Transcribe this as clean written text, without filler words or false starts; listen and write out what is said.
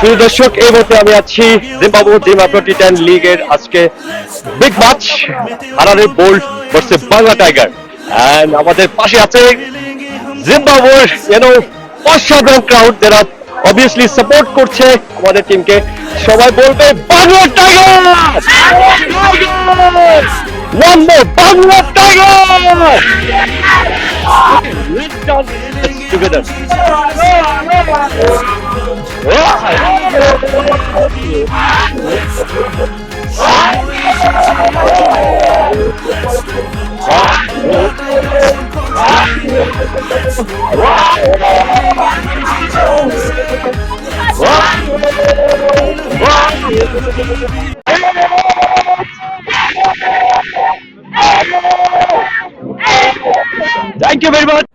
প্রিয় দর্শক, এই মুহূর্তে আমি আছি জিম্বাবুয়ে টি10 লিগের আজকে big match Harare Bolt versus Bangla Tiger. And আমাদের পাশে আছে জিম্বাবুয়ের অসাধারণ ক্রাউড, যারা অবভিয়াসলি সাপোর্ট করছে আমাদের টিমকে। সবাই বলবে Bangla tiger, one more Bangla tiger together. Thank you very much.